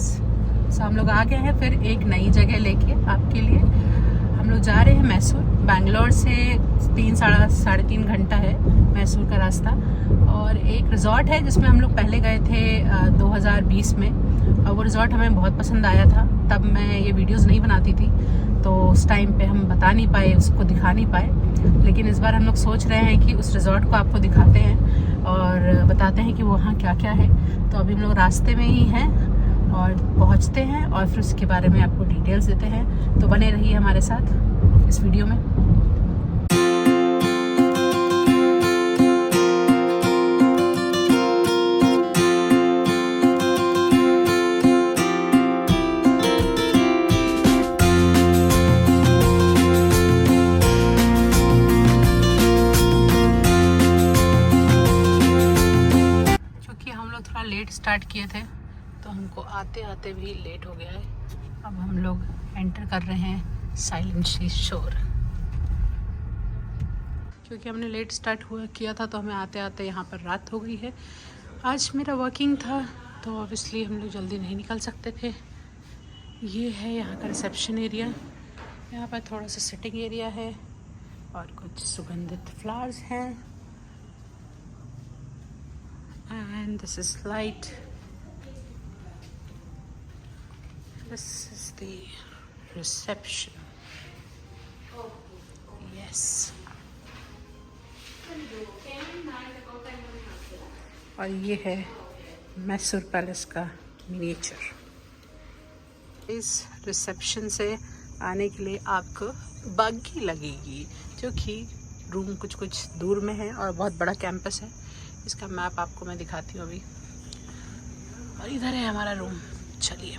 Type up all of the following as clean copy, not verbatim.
Guys. सो हम लोग आ गए हैं फिर एक नई जगह लेके आपके लिए। हम लोग जा रहे हैं मैसूर। बैंगलोर से 3-3.5 घंटा है मैसूर का रास्ता। और एक रिज़ॉर्ट है जिसमें हम लोग पहले गए थे 2020 में, और वो रिज़ॉर्ट हमें बहुत पसंद आया था। तब मैं ये वीडियोस नहीं बनाती थी तो उस टाइम पे हम बता नहीं पाए, उसको दिखा नहीं पाए। लेकिन इस बार हम लोग सोच रहे हैं कि उस रिज़ॉर्ट को आपको दिखाते हैं और बताते हैं कि वहाँ क्या क्या है। तो अभी हम लोग रास्ते में ही हैं और पहुँचते हैं और फिर उसके बारे में आपको डिटेल्स देते हैं। तो बने रहिए हमारे साथ इस वीडियो में। थोड़ा लेट स्टार्ट किए थे तो हमको आते आते भी लेट हो गया है। अब हम लोग एंटर कर रहे हैं साइलेंट सी शोर। क्योंकि हमने लेट स्टार्ट किया था तो हमें आते आते यहाँ पर रात हो गई है। आज मेरा वर्किंग था तो ऑब्वियसली हम लोग जल्दी नहीं निकल सकते थे। ये है यहाँ का रिसेप्शन एरिया। यहाँ पर थोड़ा सा सिटिंग एरिया है और कुछ सुगंधित फ्लावर्स हैं। And this is light. This is the reception. Yes. और ये है मैसूर पैलेस का मिनिएचर। इस रिसेप्शन से आने के लिए आपको बग्गी लगेगी, जो कि रूम कुछ दूर में है और बहुत बड़ा कैंपस है। इसका मैप आपको मैं दिखाती हूँ अभी। और इधर है हमारा रूम। चलिए,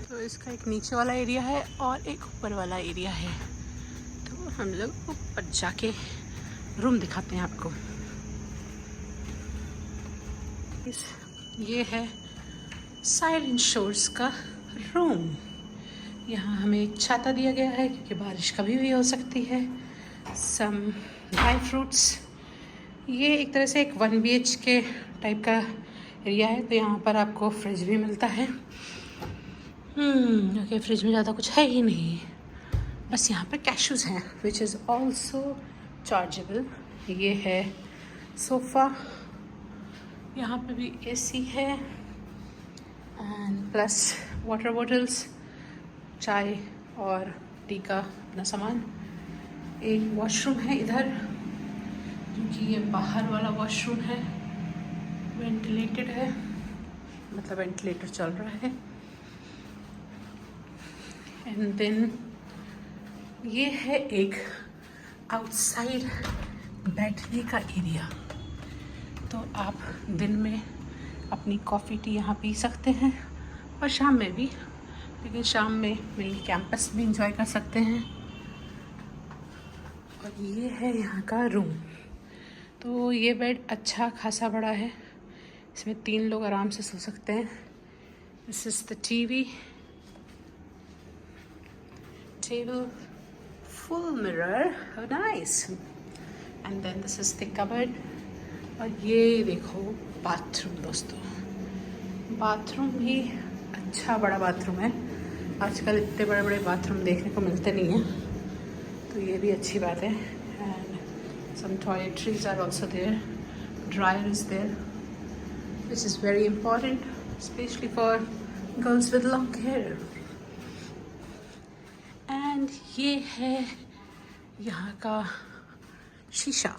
तो इसका एक नीचे वाला एरिया है और एक ऊपर वाला एरिया है। तो हम लोग ऊपर जाके रूम दिखाते हैं आपको। ये है साइलेंट शोर्स का रूम। यहाँ हमें एक छाता दिया गया है क्योंकि बारिश कभी भी हो सकती है। Some dry fruits. ये एक तरह से एक 1 BHK टाइप का एरिया है। तो यहाँ पर आपको फ्रिज भी मिलता है। ओके, फ्रिज में ज़्यादा कुछ है ही नहीं, बस यहाँ पर कैशूज़ हैं विच इज़ ऑल्सो चार्जेबल। ये है सोफ़ा। यहाँ पे भी AC है एंड प्लस वाटर बॉटल्स, चाय और टी का अपना सामान। एक वॉशरूम है इधर, क्योंकि ये बाहर वाला वॉशरूम है, वेंटिलेटेड है, मतलब वेंटिलेटर चल रहा है। एंड देन ये है एक आउटसाइड बैठने का एरिया। तो आप दिन में अपनी कॉफ़ी टी यहाँ पी सकते हैं और शाम में भी, लेकिन शाम में मिनी कैंपस भी इंजॉय कर सकते हैं। और ये है यहाँ का रूम। तो ये बेड अच्छा खासा बड़ा है, इसमें 3 लोग आराम से सो सकते हैं। This is the TV, table, full mirror, how nice. And then this is the cupboard. और ये देखो बाथरूम दोस्तों। बाथरूम भी अच्छा बड़ा बाथरूम है। आजकल इतने बड़े बड़े बाथरूम देखने को मिलते नहीं हैं, तो ये भी अच्छी बात है। Some toiletries are also there. Dryer is there, which is very important, especially for girls with long hair. And ये है यहाँ का शीशा।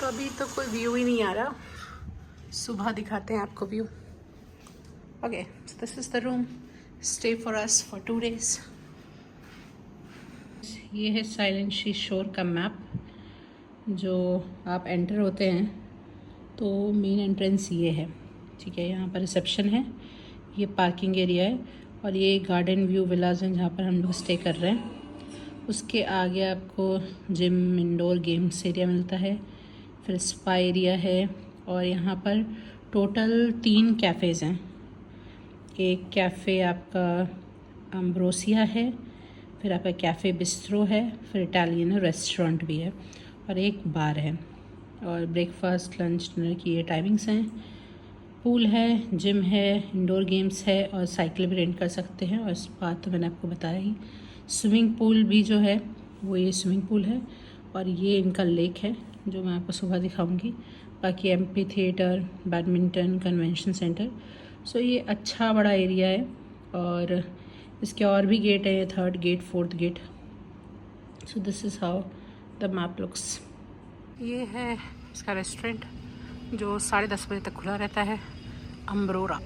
तो अभी तो कोई व्यू ही नहीं आ रहा, सुबह दिखाते हैं आपको view. Okay, so this is the room. Stay for us for 2 days. ये है साइलेंट सी शोर का मैप। जो आप एंटर होते हैं तो मेन एंट्रेंस ये है, ठीक है। यहाँ पर रिसेप्शन है, ये पार्किंग एरिया है और ये गार्डन व्यू विलाज हैं जहाँ पर हम लोग स्टे कर रहे हैं। उसके आगे आपको जिम, इंडोर गेम्स एरिया मिलता है, फिर स्पा एरिया है। और यहाँ पर टोटल 3 कैफ़ेज़ हैं। एक कैफ़े आपका अम्ब्रोसिया है, फिर आपका कैफ़े बिस्ट्रो है, फिर इटालियन रेस्टोरेंट भी है और एक बार है। और ब्रेकफास्ट, लंच, डिनर की ये टाइमिंग्स हैं। पूल है, जिम है, इंडोर गेम्स है और साइकिल भी रेंट कर सकते हैं। और स्पा तो मैंने आपको बताया ही। स्विमिंग पूल भी जो है वो ये स्विमिंग पूल है और ये इनका लेक है जो मैं आपको सुबह दिखाऊंगी। बाकी amphitheatre, badminton, convention centre. So ये अच्छा बड़ा एरिया है और इसके और भी गेट है, 3rd gate, 4th gate. So this is how the map looks. ये है इसका रेस्टोरेंट जो 10:30 बजे तक खुला रहता है। अम्ब्रोरा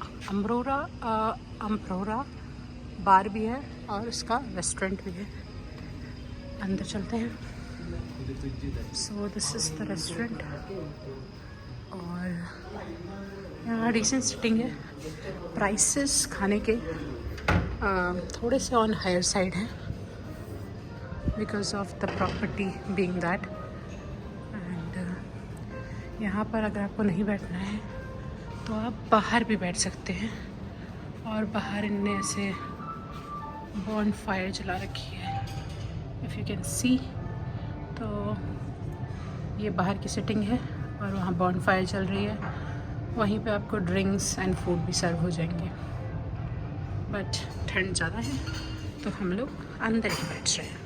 बार भी है और इसका रेस्टोरेंट भी है। अंदर चलते हैं। सो दिस इज़ द रेस्टोरेंट और यहाँ डिसेंट सिटिंग है। प्राइसेस खाने के थोड़े से ऑन हायर साइड है because of the property being that. And यहाँ पर अगर आपको नहीं बैठना है तो आप बाहर भी बैठ सकते हैं। और बाहर इनने ऐसे बॉन फायर जला रखी है, इफ़ यू कैन सी। तो ये बाहर की सिटिंग है और वहाँ बॉन फायर चल रही है। वहीं पे आपको ड्रिंक्स एंड फूड भी सर्व हो जाएंगे। बट ठंड ज़्यादा है तो हम लोग अंदर ही बैठ रहे हैं।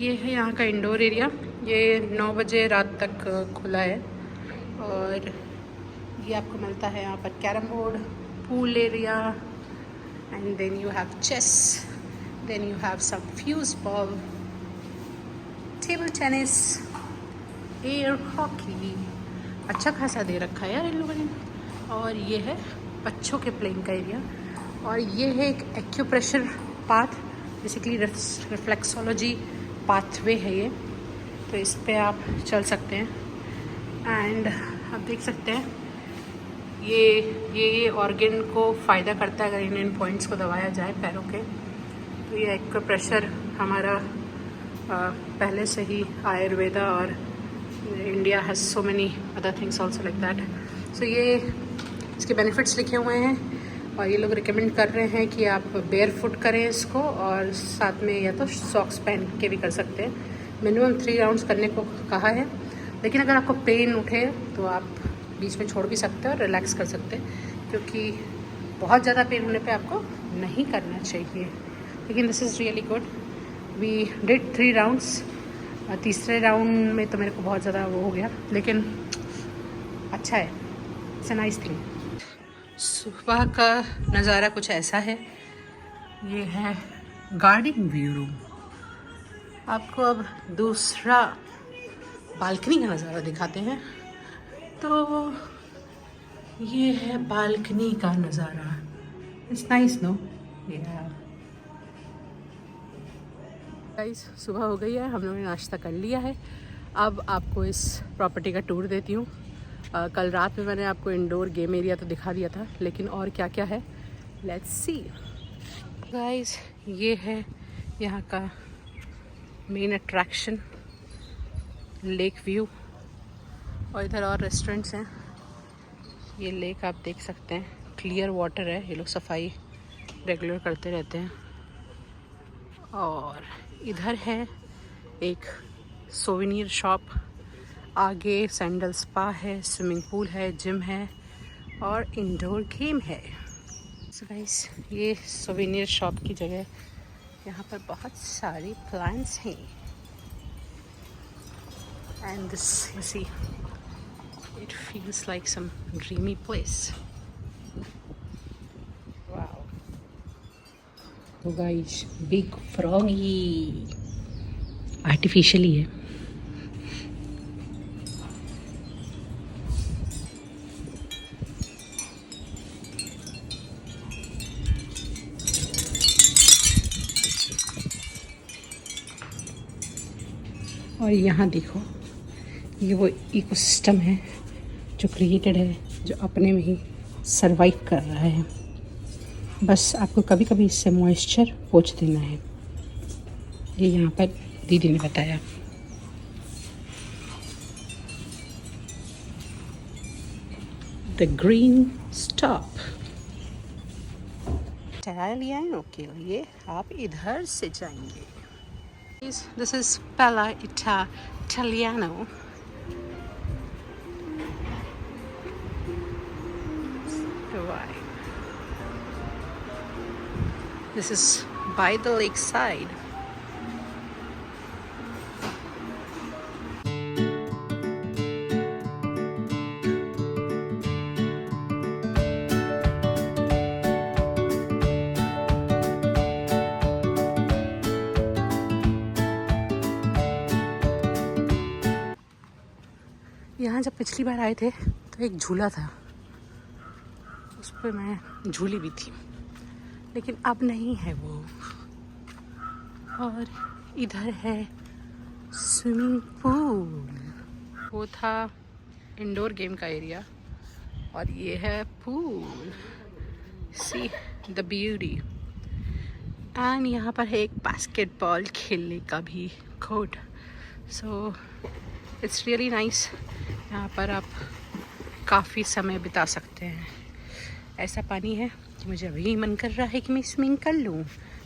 ये है यहाँ का इंडोर एरिया। ये 9 बजे रात तक खुला है और ये आपको मिलता है यहाँ पर carrom board, pool area and then you have chess, then you have some foosball, table tennis, air hockey. अच्छा खासा दे रखा है यार इन लोगों ने। और ये है बच्चों के प्लेइंग का एरिया और ये है एक acupressure path, basically reflexology pathway है ये। तो इस पे आप चल सकते हैं एंड आप देख सकते हैं ये ऑर्गन को फ़ायदा करता है अगर इन पॉइंट्स को दबाया जाए पैरों के। तो ये एक्यूप्रेशर हमारा पहले से ही आयुर्वेदा और India has so many other things also like that. So ये इसके बेनिफिट्स लिखे हुए हैं और ये लोग रिकमेंड कर रहे हैं कि आप बेयर फुट करें इसको और साथ में या तो सॉक्स पहन के भी कर सकते हैं। मिनिमम 3 राउंड्स करने को कहा है, लेकिन अगर आपको पेन उठे तो आप बीच में छोड़ भी सकते हैं और रिलैक्स कर सकते हैं, क्योंकि बहुत ज़्यादा पेन होने पे आपको नहीं करना चाहिए। लेकिन this is really good. We did 3 rounds. तीसरे राउंड में तो मेरे को बहुत ज़्यादा वो हो गया, लेकिन अच्छा है, इट्स अ नाइस थिंग। सुबह का नज़ारा कुछ ऐसा है। ये है गार्डन व्यू रूम। आपको अब दूसरा बालकनी का नज़ारा दिखाते हैं। तो ये है बालकनी का नज़ारा। It's nice no. गाइस सुबह हो गई है, हम लोगों ने नाश्ता कर लिया है। अब आपको इस प्रॉपर्टी का टूर देती हूँ। कल रात में मैंने आपको इंडोर गेम एरिया तो दिखा दिया था, लेकिन और क्या क्या है लेट्स सी। गाइस ये है यहाँ का मेन अट्रैक्शन, लेक व्यू। और इधर और रेस्टोरेंट्स हैं। ये लेक आप देख सकते हैं, क्लियर वाटर है। ये लोग सफाई रेगुलर करते रहते हैं। और इधर है एक सोवेनियर शॉप, आगे सैंडल स्पा है, स्विमिंग पूल है, जिम है और इंडोर गेम है। सो गाइस ये सोवेनियर शॉप की जगह, यहाँ पर बहुत सारी प्लांट्स हैं। And this you see it feels like some dreamy place. Wow. तो गाइस बिग फ्रॉगी आर्टिफिशियली है। और यहाँ देखो, ये वो इकोसिस्टम है जो क्रिएटेड है, जो अपने में ही सरवाइव कर रहा है। बस आपको कभी कभी इससे मॉइस्चर पोंछ देना है। ये यहाँ पर दीदी ने बताया। The green stop. इटालियानो के लिए आप इधर से जाएंगे। This is Bella Italiano. This is by the lakeside. यहाँ जब पिछली बार आए थे तो एक झूला था, उस पर मैं झूली भी थी, लेकिन अब नहीं है वो। और इधर है स्विमिंग पूल। वो था इंडोर गेम का एरिया और ये है pool. See the beauty. And यहाँ पर है एक बास्केटबॉल खेलने का भी court. So it's really nice. यहाँ पर आप काफ़ी समय बिता सकते हैं। ऐसा पानी है कि मुझे अभी मन कर रहा है कि मैं स्विमिंग कर लूँ,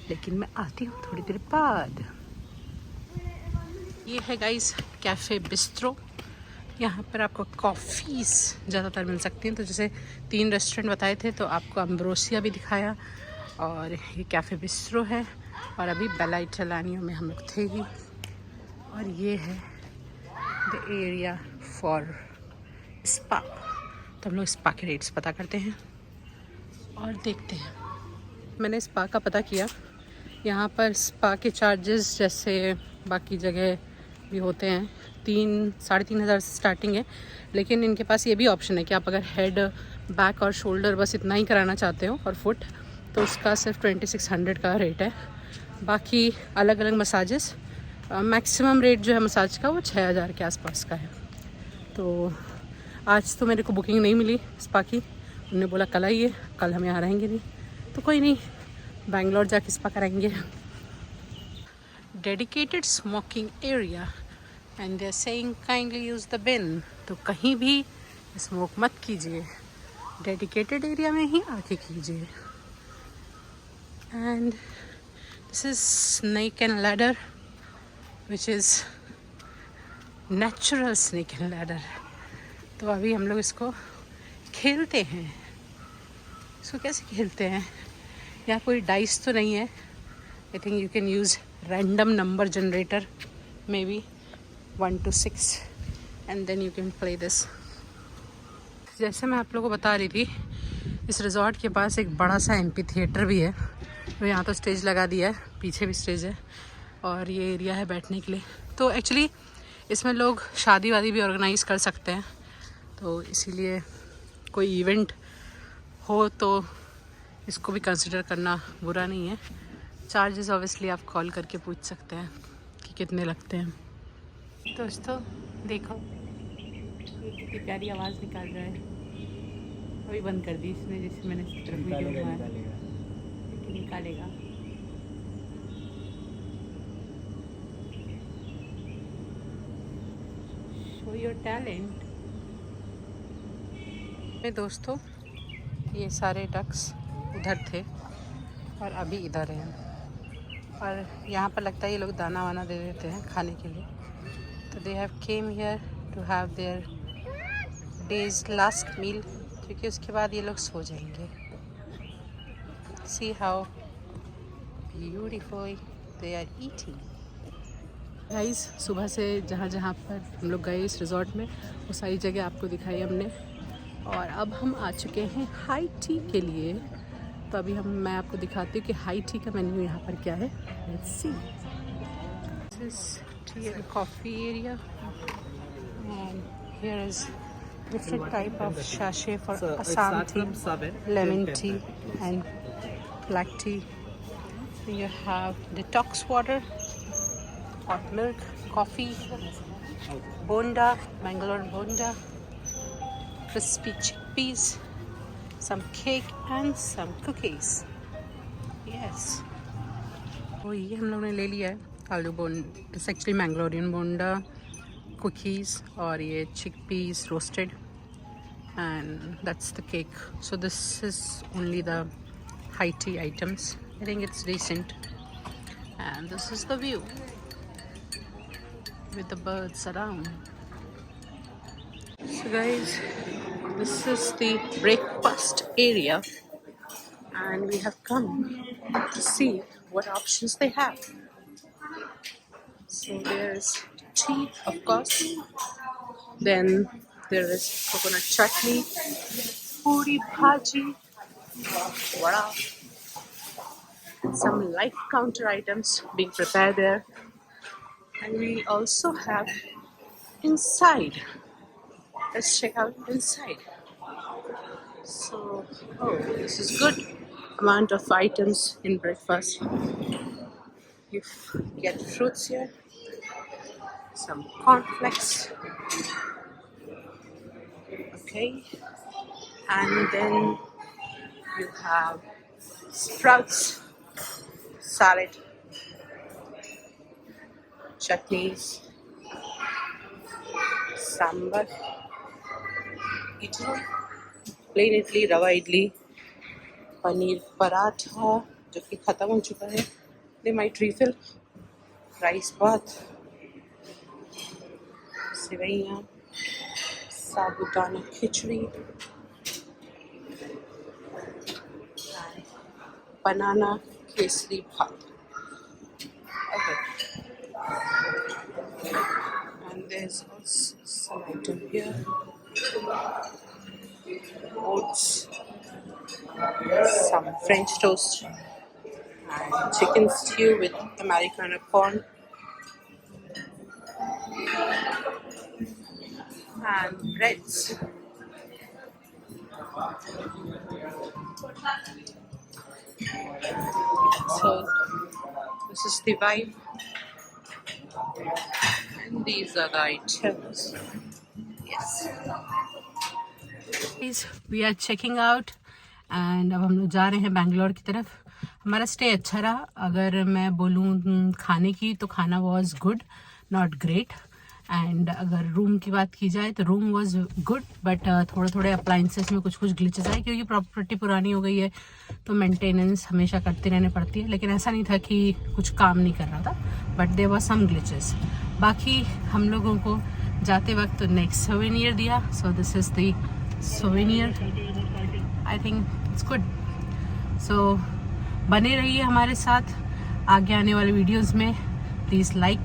लेकिन मैं आती हूँ थोड़ी देर बाद। ये है गाइस कैफ़े बिस्ट्रो। यहाँ पर आपको कॉफ़ीज़ ज़्यादातर मिल सकती हैं। तो जैसे 3 रेस्टोरेंट बताए थे, तो आपको अम्ब्रोसिया भी दिखाया और ये कैफ़े बिस्ट्रो है। और अभी बेला इटालियानो में हम लोग थे ही। और ये है द एरिया फॉर स्पा। तो हम लोग स्पा के रेट्स पता करते हैं और देखते हैं। मैंने स्पा का पता किया। यहाँ पर स्पा के चार्जेस जैसे बाकी जगह भी होते हैं, 3-3.5 हज़ार से स्टार्टिंग है। लेकिन इनके पास ये भी ऑप्शन है कि आप अगर हेड, बैक और शोल्डर बस इतना ही कराना चाहते हो और फुट, तो उसका सिर्फ 2600 का रेट है। बाकी अलग अलग मसाजेस, मैक्सिमम रेट जो है मसाज का वो 6000 के आसपास का है। तो आज तो मेरे को बुकिंग नहीं मिली स्पा की। उन्होंने बोला कल आइए, कल हम यहाँ रहेंगे नहीं, तो कोई नहीं, बैंगलोर जाके स्पा कराएंगे। Dedicated smoking area and they are saying kindly use the bin. तो कहीं भी स्मोक मत कीजिए, डेडिकेटेड एरिया में ही आके कीजिए। And this is snake and ladder which is natural snake and ladder. तो अभी हम लोग इसको खेलते हैं। इसको कैसे खेलते हैं? यहाँ कोई डाइस तो नहीं है। I think you can use random number generator, maybe 1 to 6, and then you can play this. जैसे मैं आप लोगों को बता रही थी, इस रिजॉर्ट के पास एक बड़ा सा एम्पी थिएटर भी है। तो यहाँ तो स्टेज लगा दिया है, पीछे भी स्टेज है और ये एरिया है बैठने के लिए। तो एक्चुअली इसमें लोग शादी वादी भी ऑर्गेनाइज़ कर सकते हैं। तो इसीलिए कोई इवेंट हो तो इसको भी कंसिडर करना बुरा नहीं है। चार्जेस ऑब्वियसली आप कॉल करके पूछ सकते हैं कि कितने लगते हैं। दोस्तों देखो, ये कितनी प्यारी आवाज़ निकाल रहा है। अभी बंद कर दी इसने, जिससे मैंने इस तरफ वीडियो बनाया। निकालेगा। Show your talent. दोस्तों ये सारे डक्स उधर थे और अभी इधर हैं। और यहाँ पर लगता है ये लोग दाना वाना दे देते हैं खाने के लिए। तो they have come here to have their days last meal, क्योंकि उसके बाद ये लोग सो जाएंगे। See how beautiful they are eating. Guys सुबह से जहाँ जहाँ पर हम लोग गए इस रिजॉर्ट में, वो सारी जगह आपको दिखाई हमने। और अब हम आ चुके हैं हाई टी के लिए। तो अभी मैं आपको दिखाती हूँ कि हाई टी का मेन्यू यहाँ पर क्या है। Let's see. This is T and coffee area and here is different type of sachet for Assam tea, lemon tea and black tea. You have detox water, hot milk, coffee, bonda, Bangalore bonda, crispy chickpeas, some cake and some cookies. Yes. तो ये हम लोगों ने ले लिया है आलू bonda, it's actually Mangalorean bonda, cookies और ये chickpeas roasted, and that's the cake. So this is only the high tea items. I think it's decent. And this is the view with the birds around. So guys, this is the breakfast area and we have come to see what options they have. So there's tea, of course. Then there is coconut chutney, puri bhaji, vada, some light counter items being prepared there. And we also have inside. Let's check out inside. So, oh, this is good amount of items in breakfast. You get fruits here, some cornflakes, okay, and then you have sprouts, salad, chutneys, sambar, idli, plain idli, rava idli, paneer paratha जो कि खत्म हो चुका है, they might refill, rice bath, सेवइयाँ, sabudana khichdi, banana kesari bhat. Okay. And there's also some item here. Oats, some French toast, and chicken stew with Americana corn, and breads. So this is the vibe, and these are the items. Yes. We are checking out, and अब हम लोग जा रहे हैं बैंगलोर की तरफ. हमारा stay अच्छा रहा. अगर मैं बोलूँ खाने की, तो खाना was good, not great. And अगर रूम की बात की जाए तो रूम वॉज गुड, बट थोड़े अप्लाइंसेस में कुछ ग्लिचेस आए, क्योंकि प्रॉपर्टी पुरानी हो गई है तो मेंटेनेंस हमेशा करते रहने पड़ती है. लेकिन ऐसा नहीं था कि कुछ काम नहीं कर रहा था, but there were some glitches. बाकी हम लोगों को जाते वक्त नेक्स्ट सोवेनियर दिया. So this is the souvenir. I think it's good. So बने रहिए हमारे साथ आगे आने वाले वीडियोज़ में. Please like,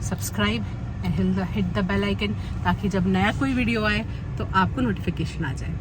subscribe and hit the bell icon, ताकि जब नया कोई वीडियो आए तो आपको नोटिफिकेशन आ जाए.